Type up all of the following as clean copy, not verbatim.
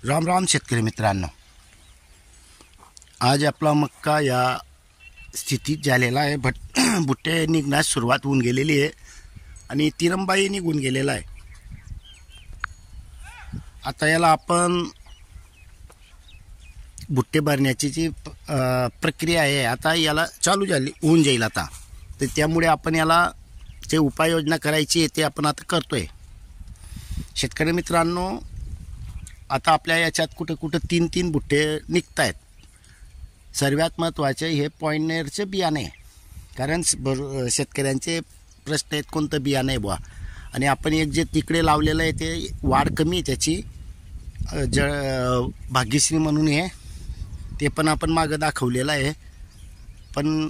राम राम शेतकरी मित्रांनो, आज आपला मक्का या स्थितीत झालेला आहे. बुट्टे निघण्यास सुरुवात होऊन गेलेली आहे आणि तिरंबाई निघून गेलेला आहे. आता याला आपण बुट्टे भरण्याची जी प्रक्रिया आहे आता याला चालू झाली होऊन जाईल आता. तर त्यामुळे आपण याला जे उपाययोजना करायची आहे ते आपण आता करतोय. शेतकरी मित्रांनो, आता आपल्या याच्यात कुठं कुठं तीन बुट्टे निघत आहेत. सर्वात महत्त्वाचे हे पॉइंटनेरचे बियाणे, कारण शेतकऱ्यांचे प्रश्न आहेत कोणतं बियाणे बुवा. आणि आपण एक जे तिकडे लावलेलं आहे ते वाढ कमी आहे त्याची, भाग्यश्री म्हणून आहे ते पण आपण मागं दाखवलेलं आहे. पण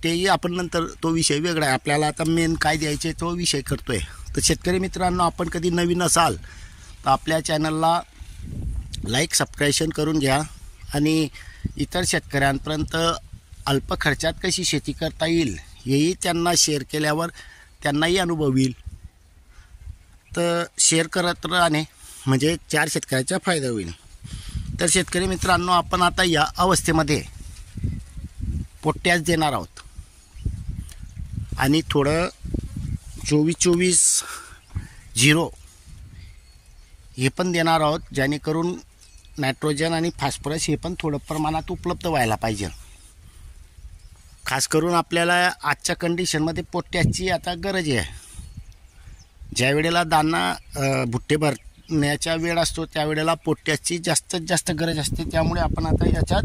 तेही आपण नंतर, तो विषय वेगळा आहे. आपल्याला आता मेन काय द्यायचे तो विषय करतोय. तर शेतकरी मित्रांनो, आपण कधी नवीन असाल तर आपल्या चॅनलला लाईक सबस्क्रिप्शन करून घ्या आणि इतर शेतकऱ्यांपर्यंत अल्प खर्चात कशी शेती करता येईल हेही त्यांना शेअर केल्यावर त्यांनाही अनुभव येईल. तर शेअर करत राहणे म्हणजे 4 शेतकऱ्याचा फायदा होईल. तर शेतकरी मित्रांनो, आपण आता या अवस्थेमध्ये पोटॅश देणार आहोत आणि थोडं 24-24-0 हे पण देणार आहोत, जेणेकरून नायट्रोजन आणि फॉस्फरस हे पण थोडं प्रमाणात उपलब्ध व्हायला पाहिजे. खास करून आपल्याला आजच्या कंडिशनमध्ये पोटॅशची आता गरज आहे. ज्या वेळेला दाना भुट्टे भरण्याचा वेळ असतो त्यावेळेला पोटॅशची जास्तीत जास्त गरज असते. त्यामुळे आपण आता याच्यात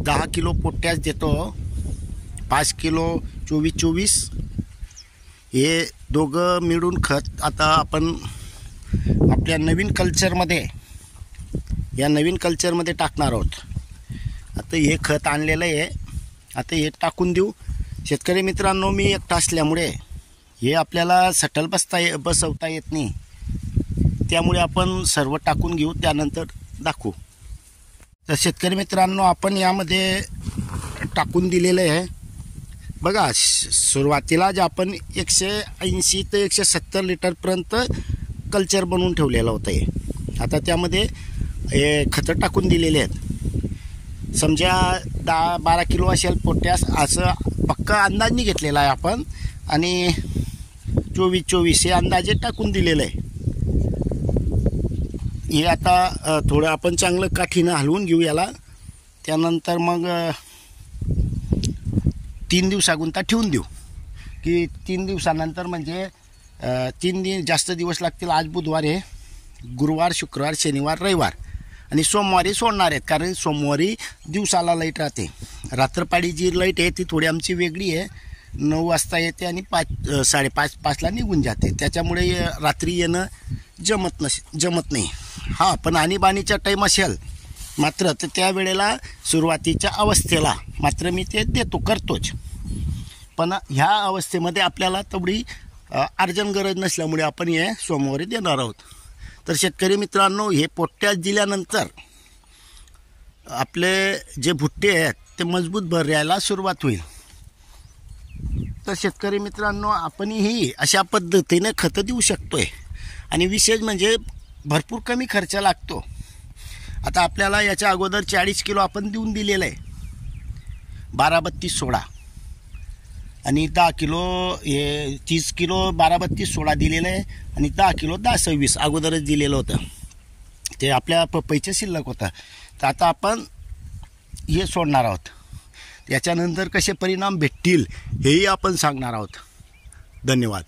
10 किलो पोटॅश देतो. 5 किलो 24-24 हे दोघं मिळून खत आता आपण आपल्या नवीन कल्चरमध्ये टाकणार आहोत. आता हे खत आणलेलं आहे, आता हे टाकून देऊ. शेतकरी मित्रांनो, मी एकटा असल्यामुळे हे आपल्याला सटल बसवता येत नाही, त्यामुळे आपण सर्व टाकून घेऊ, त्यानंतर दाखवू. तर शेतकरी मित्रांनो, आपण यामध्ये टाकून दिलेलं आहे बघा. सुरुवातीला जे आपण 180 ते 170 लिटरपर्यंत कल्चर बनवून ठेवलेलं होतं हे. आता त्यामध्ये हे खतं टाकून दिलेले आहेत. समजा 10-12 किलो असेल पोटॅश, असं पक्का अंदाज नाही घेतलेला आहे आपण, आणि 24-24 हे अंदाजे टाकून दिलेलं आहे. हे आता थोडं आपण चांगलं काठीनं हलवून घेऊ याला. त्यानंतर मग 3 दिवसागुंता ठेवून देऊ, की 3 दिवसानंतर म्हणजे 3 जास्त दिवस लागतील. आज बुधवार आहे, गुरुवार, शुक्रवार, शनिवार, रविवार आणि सोमवारी सोडणार आहेत. कारण सोमवारी दिवसाला लाईट राहते. रात्रपाळी जी लाईट आहे ती थोडी आमची वेगळी आहे. 9 वाजता येते आणि 5:30-5ला निघून जाते. त्याच्यामुळे रात्री येणं जमत नाही. हां, पण आणीबाणीचा टाईम असेल मात्र तर त्यावेळेला सुरुवातीच्या अवस्थेला मात्र मी ते करतोच. पण ह्या अवस्थेमध्ये आपल्याला तेवढी अर्जंट गरज नसल्यामुळे आपण हे सोमवारी देणार आहोत. तर शेतकरी मित्रांनो, हे पोटॅश दिल्यानंतर आपले जे भुट्टे आहेत ते मजबूत भरायला सुरुवात होईल. तर शेतकरी मित्रांनो, आपणही अशा पद्धतीने खतं देऊ शकतोय आणि विशेष म्हणजे भरपूर कमी खर्च लागतो. आता आपल्याला याच्या अगोदर 40 किलो आपण देऊन दिलेलं आहे 12-32-16 आणि 10 किलो हे 30 किलो 12-32-16 दिलेलं आहे आणि 10 किलो 10-26 अगोदरच दिलेलं होतं. ते आपल्या पैसे शिल्लक होतं. तर आता आपण हे सोडणार आहोत. याच्यानंतर कसे परिणाम भेटतील हेही आपण सांगणार आहोत. धन्यवाद.